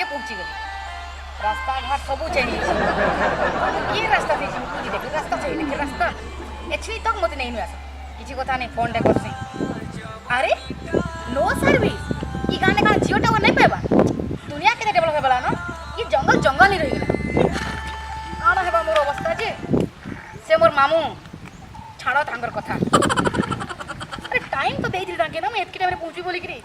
पहुंची गली रास्ता घाट सब चेंज ये रास्ता से तुझी देख रास्ता से देख रास्ता एचनी तक मत नहीं आस किसी कथा नहीं फोन डे करसे अरे नो सर्विस ई गाने का जियो टावर नहीं पाबा दुनिया के डेवलप हे बला न ये जंगल जंगल ही रही गला आना हेबा मोर अवस्था जे से मोर मामू छाड़ो तांगर कथा अरे टाइम तो दे दिल ताके ना मैं एतकी टाइम रे पहुंची बोली करी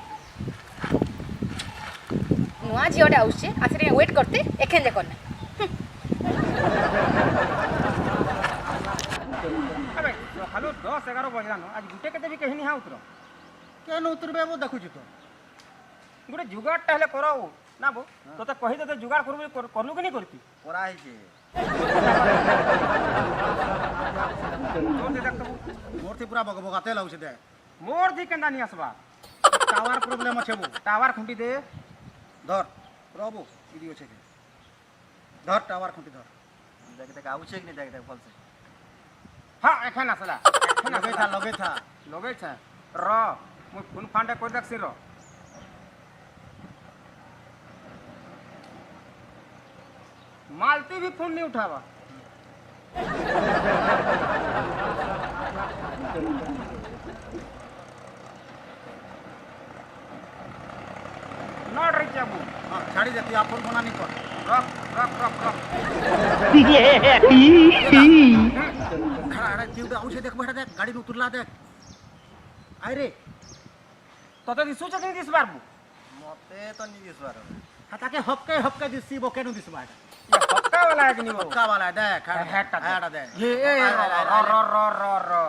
नुआ जियोटा आउछे आसरे वेट करते एखेन जे करना अबे हेलो 10 11 बजलानो आज गुटे केते भी कहीं नहीं हा उतरो केन उतरबे वो देखु तो गुटे जुगाड़ टहले कराओ ना बो तो कहि दे जुगाड़ करबे करलु कि नहीं करती करा है जे जोर दे देख तो मोरती पूरा बगबगाते लाउछ दे मोर दी केंदा नहीं आसबा टावर प्रॉब्लम আছে वो टावर खुंटी दे धर रहबो इडी আছে के धर टावर खुंटी धर देख देख आउछे कि नहीं देख देख फल से हां एखन आसला लगे था लगे छ र मु फोन फांडे कर देख सिरो मालती भी फोन नहीं उठावा नॉट रिचेबल हां छाड़ी देती आप फोन बना नहीं कर रख रख रख रख खड़ा खड़ा जीवडा औछे देख बैठा देख गाड़ी में उतरला देख आई रे तते दिसु छ नहीं दिस बारबू मते तो नहीं दिसवार ताके हपके हपके दिसी बो केनु दिसबा ये पक्का वाला है कि नहीं वो पक्का वाला है देख हाड़ा दे ये र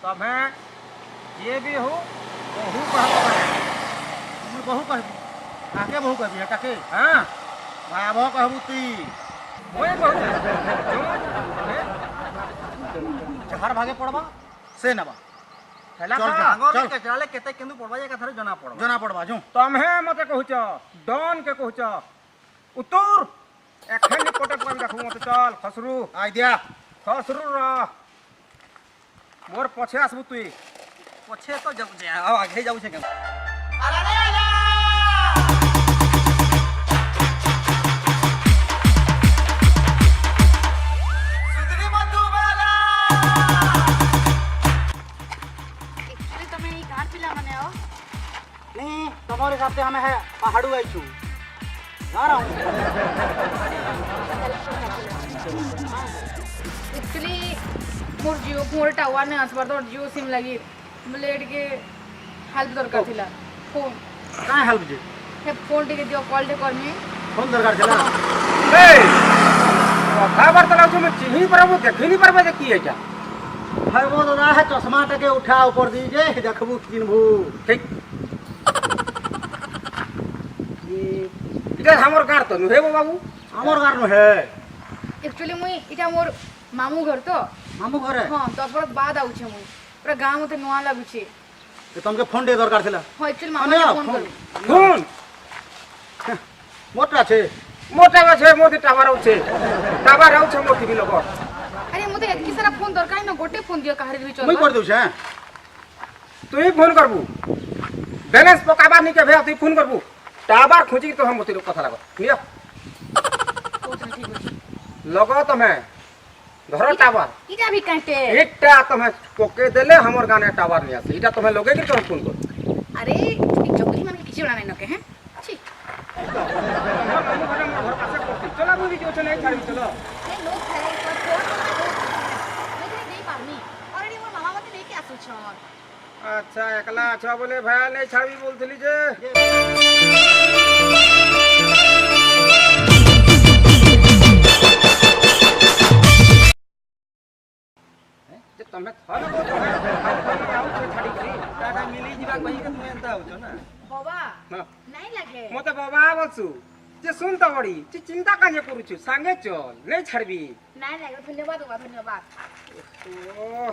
तब है ये भी हो बहु बहु कह आके बहु कहबी है ताके हां भाव कहबू ती ओए बहु जहर भागे पड़बा से नबा हेला चल, का आंगोर के चले केते केंदु पड़बा जे कथरे जना पड़बा जो तम्हे मते कहूच डॉन के कहूच उतुर एखन कोटे पर देखू मते चल खसरू आई दिया खसरू र मोर पछे आसबू तुई पछे तो जब जे आगे जाउ छे के नहीं तुम्हारे साथ हमें है पहाड़ू आई छू जा रहा हूँ एक्चुअली मोर टावर ने आसबार तो जियो सिम लगी ब्लेड के हेल्प दरकार थिला फोन कहाँ हेल्प जी हे फोन टिके दियो कॉल टे करमी फोन दरकार चला ए कथा वार्ता जो मैं चिन्ही परबो देखिनी परबो जे की है क्या है वो दादा है चश्मा टके उठा ऊपर दीजिए देखबू चिन्हबू ठीक इधर हमर कार तो नु हे बाबू हमर घर में है एक्चुअली मुई इटा मोर मामू घर तो मामू घर है हां तो पर बाद आउ छे मुई पूरा गांव मते नुआ लागु छे तो तुमके फोन दे दरकार चला हां एक्चुअली मामा के फोन करू फोन मोटा छे मोटा छे मोटी टावर छे टावर छे मोटी भी लोग अरे मते एतकी सारा फोन दरकार न गोटे फोन दियो काहरे भी चल मुई कर दउ छे तू ही फोन करबू बैलेंस पकाबा नहीं के भे तू फोन करबू टावर खोजी तो हम मोती कथा लागो निया लगो तमे घर टावर इटा भी काटे एकटा तमे पके देले हमर गाने टावर नहीं आसे इटा तमे लगे कि तुम फोन कर अरे चोकरी मन किछि बना नहीं नके हैं छी चला बुझी जो नहीं छाड़ी चलो ए लोग है पर फोन लेकिन नहीं पानी ऑलरेडी मोर मामा मते लेके आसु छ अच्छा एकला अच्छा बोले भया नहीं छाड़ी बोलथली जे तमे थन को तमे आउ छे छाड़ी करी टाटा मिली जीवा कहि के तुम एंता होछ ना बाबा हां नहीं लगे मते बाबा बसु जे सुन त बड़ी जे चिंता काजे करूछु संगे चल नहीं छाड़बी नहीं लगे धन्यवाद बाबा धन्यवाद ओ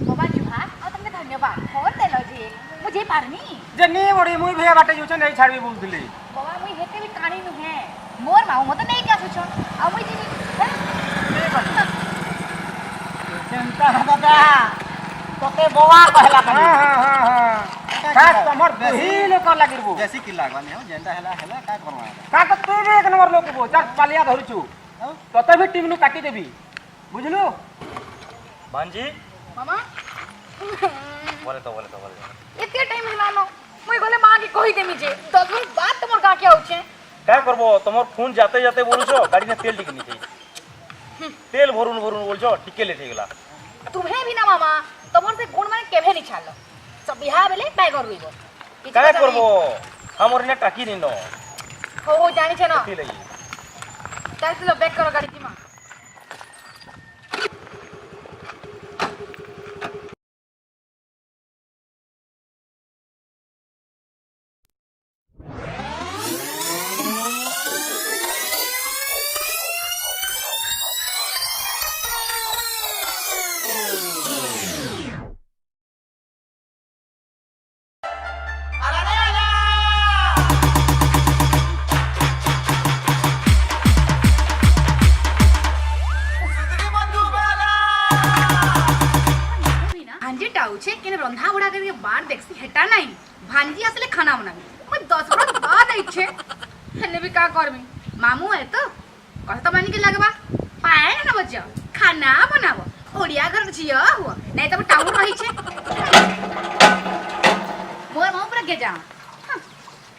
बाबा जुहा और तुमके धन्यवाद फोन देलो जी मुझे पारनी जे नी बड़ी मुई भैया बाटे जो छे नहीं छाड़बी बोलथली बाबा मुई हेते भी कानी नु है मोर माऊ मते नहीं क्या सोचो अब मुई जी चिंता दादा तोके बोवा कहला हां हां हां हां खास तमर दुही लोक लागिरबो जैसी कि लागवानी हो जेंडा हेला हेला का करवा का तो तू भी एक नंबर लोक बो चल पालिया धरछु तते भी टीम नु काटी देबी बुझलु भांजी मामा बोले एते टाइम हेलानो मुई गले मां के कहि देमी जे 10 मिनट बाद तमर का के आउछे क्या करबो तुमर फोन जाते जाते बोलछो गाड़ी में तेल टिकनी चाहिए तेल भरून भरून बोलछो टिके लेट गेला तुम्हें भी ना मामा तमर से गुण माने केभे नहीं छाड़लो सब बिहा बेले बैगर रुइबो क्या करबो हमर ने टाकी नी नो हो जानि छे ना ती लगी तार से बैक करो गाड़ी की मां भांजी केने रंधा बड़ा करके बार देखसी हेटा नहीं भांजी असले खाना बनाबी मैं 10 मिनट बाद आइछे हने भी का करबी मामू है तो कहता मानी के लगबा पाए ना बच्चा खाना बनाबो ओडिया घर जिया हुआ नहीं तो टाउन रही छे मोर मामू पर गेजा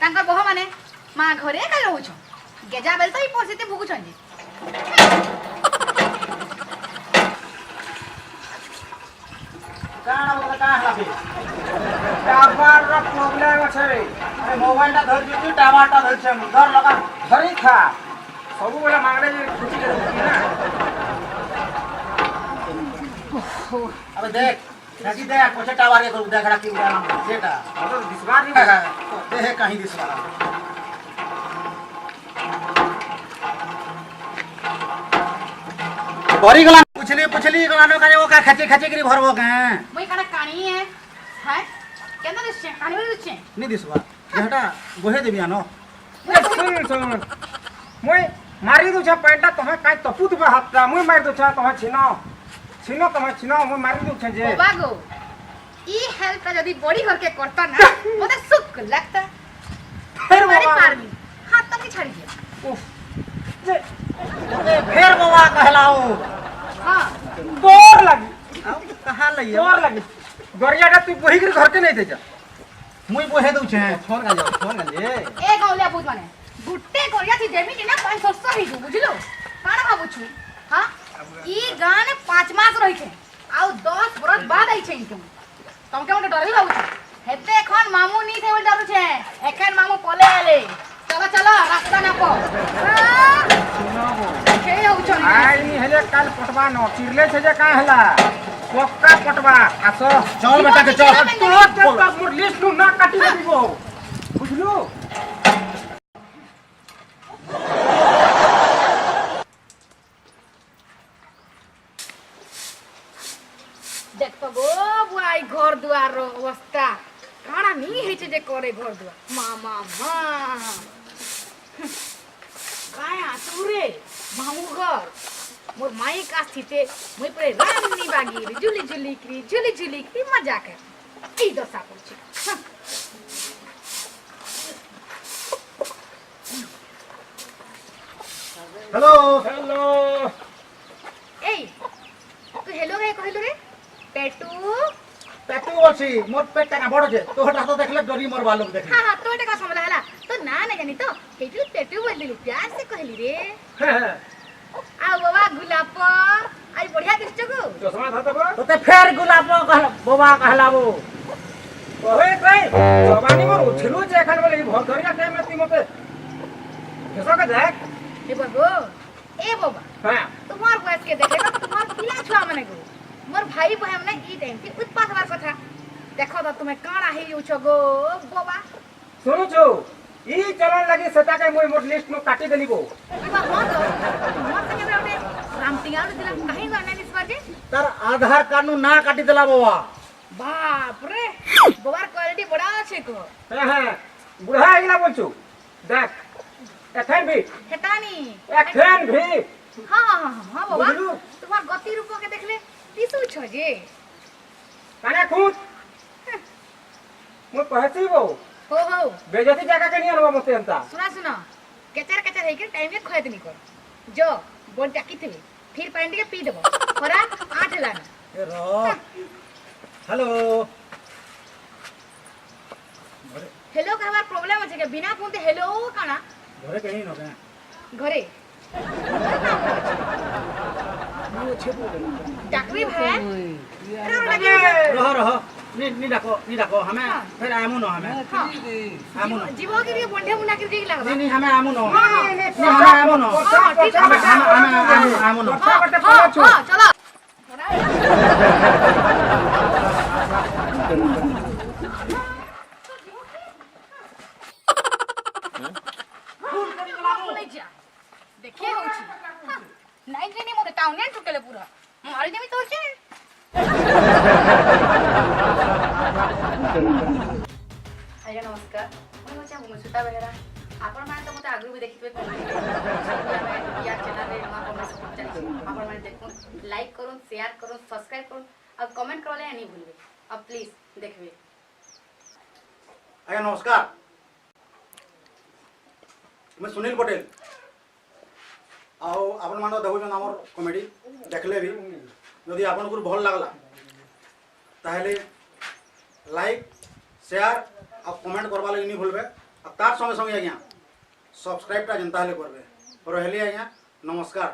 तांकर बह माने मां घरे का रहू छ गेजा बेल तो ई परिस्थिति भुगु छन काना बोला का हला बे टावर रा प्रॉब्लम আছে अरे मोबाइल टा धर दिछु टमाटर धर छ धर लगा धरी खा सब बेला मांगले जे खुशी के रुकी ना अबे देख नसी देख पछे टावर के करू देखड़ा की उड़ा सेटा तो विश्वास नहीं देह कहीं दिसवा भरी गला पुछली गलानो का वो का खचे खचे करी भरबो का मुई काना कानी है केना दिसछे कानी में दिसछे नहीं दिसवा जेटा गोहे देबी आनो सुन सुन मुई मारी दु छ पैंटा तोहे काय तपुत बा हातटा मुई मार दु छ तोहे छिनो तोहे छिनो मुई मारी दु छ जे बागो ई हेल्प का यदि बड़ी करके करता ना मोते सुख लगता फिर मारी बाबा मारनी हाथ तक छाड़ी दिया उफ जे फिर बाबा कहलाओ हां डोर लगी कहां लइए डोर लगी गरियाटा तू बही कर घर के नहीं दे जा मुई बोहे दउ छे फोन का जे ए गौलिया भूत माने गुट्टे कोरिया थी देमी कि ना 500 ही बुझलो काना भाबु छु हां ई गाने 5 मास रही छे आउ 10 बरस बाद आई छे इनके तुम के डर ही भाबु छु हेते एखन मामू नी थे बोल डरू छे एखन मामू पले आले चलो चलो रास्ता ना पो के हो छन आई नी हेले काल पटवा न चिरले छे जे का हला पक्का पटवा आसो चल बेटा के चल तो मोर लिस्ट नु ना काटी देबो बुझलु देख तो गो बुआई घर दुआर रो अवस्था काना नी हे छे जे करे घर दुआर मामा मां काय आतुरे मामू घर मोर माई का स्थिते मुई परे रामनी बागी रे झुली करी मजा कर ई दशा पड़छे हेलो हेलो ए तू हेलो रे कहलो रे पेटू पेटू बसी मोर पेट का बड़ जे तोहटा तो देखले डरी मोर बालक देख हां तो एटा का समझ हला तो ना जानी तो हेटू पेटू बोल दिलु प्यार से कहली रे आ बाबा गुलाब आई बढ़िया दिसछ गो चश्मा था तब तो फेर गुलाब कहला बाबा कहलाबो ओहे कई जवानी मोर उछलु जे एखन बोले भर धरिया टाइम में ती मते केसा का देख ए बाबा हां तुम्हार बयस के देखे तो तुम्हार पिला छुआ मने गो मोर भाई बहन ने ई टाइम के उत्पात हमार कथा देखो तो तुम्हें काना हे उ छगो बाबा सुनु छु ई चलन लगी सेटा के मोर मोर लिस्ट में काटी देली बो इबा हां तो तुम्हार संगे बेटे रामटिंगा दिला कहीं गने निस बाजे तार आधार कार्ड नु ना काटी देला बाबा बाप रे बाबार क्वालिटी बड़ा छे को हां बुढ़ा आइला बोल छु देख एखन भी हेटानी एखन भी हां बाबा बुझलु? तुम्हार गति रूप के देखले तीसु छ जे काने खुद मुई कहती बो हो बेजती जगह के नहीं अनवा मते अंता सुना केचर केचर है के टाइम में खयत नहीं कर जो बोल टाकी थे फिर पानी के पी देबो खरा 8 लाना ए रो हेलो हेलो का हमार प्रॉब्लम है के बिना फोन ते हेलो काना घरे कहीं न के घरे डाकरी भाई रह नी डाको हमें फिर आमु न हमें आमु न जीवो के लिए बंधे मुना के देख लागबा नहीं हमें आमु न नहीं हमें आमु न ठीक है हमें आमु न चलो देखिए होची नाइन दिनी मोटे टाउन ने टुकेले पूरा मारी देमी तो छे आज्ञा नमस्कार मैं मचा मुसुता बेहरा आपण माने तो मते आगु भी देखिबे या चैनल रे मा कमेंट सपोर्ट चली आपण माने देखो लाइक करू शेयर करू सब्सक्राइब करू और कमेंट करले नहीं भूलबे अब प्लीज देखबे आज्ञा नमस्कार मैं सुनील पटेल आओ आपण मान देखुछन हमर कॉमेडी देखले भी यदि आपन को भल लागला ताहले लाइक शेयर और कमेंट करबा लागि नहीं भूलबे और तार संगे संगे आज्ञा सब्सक्राइब ता जनता हेले करबे और हेले आज्ञा नमस्कार।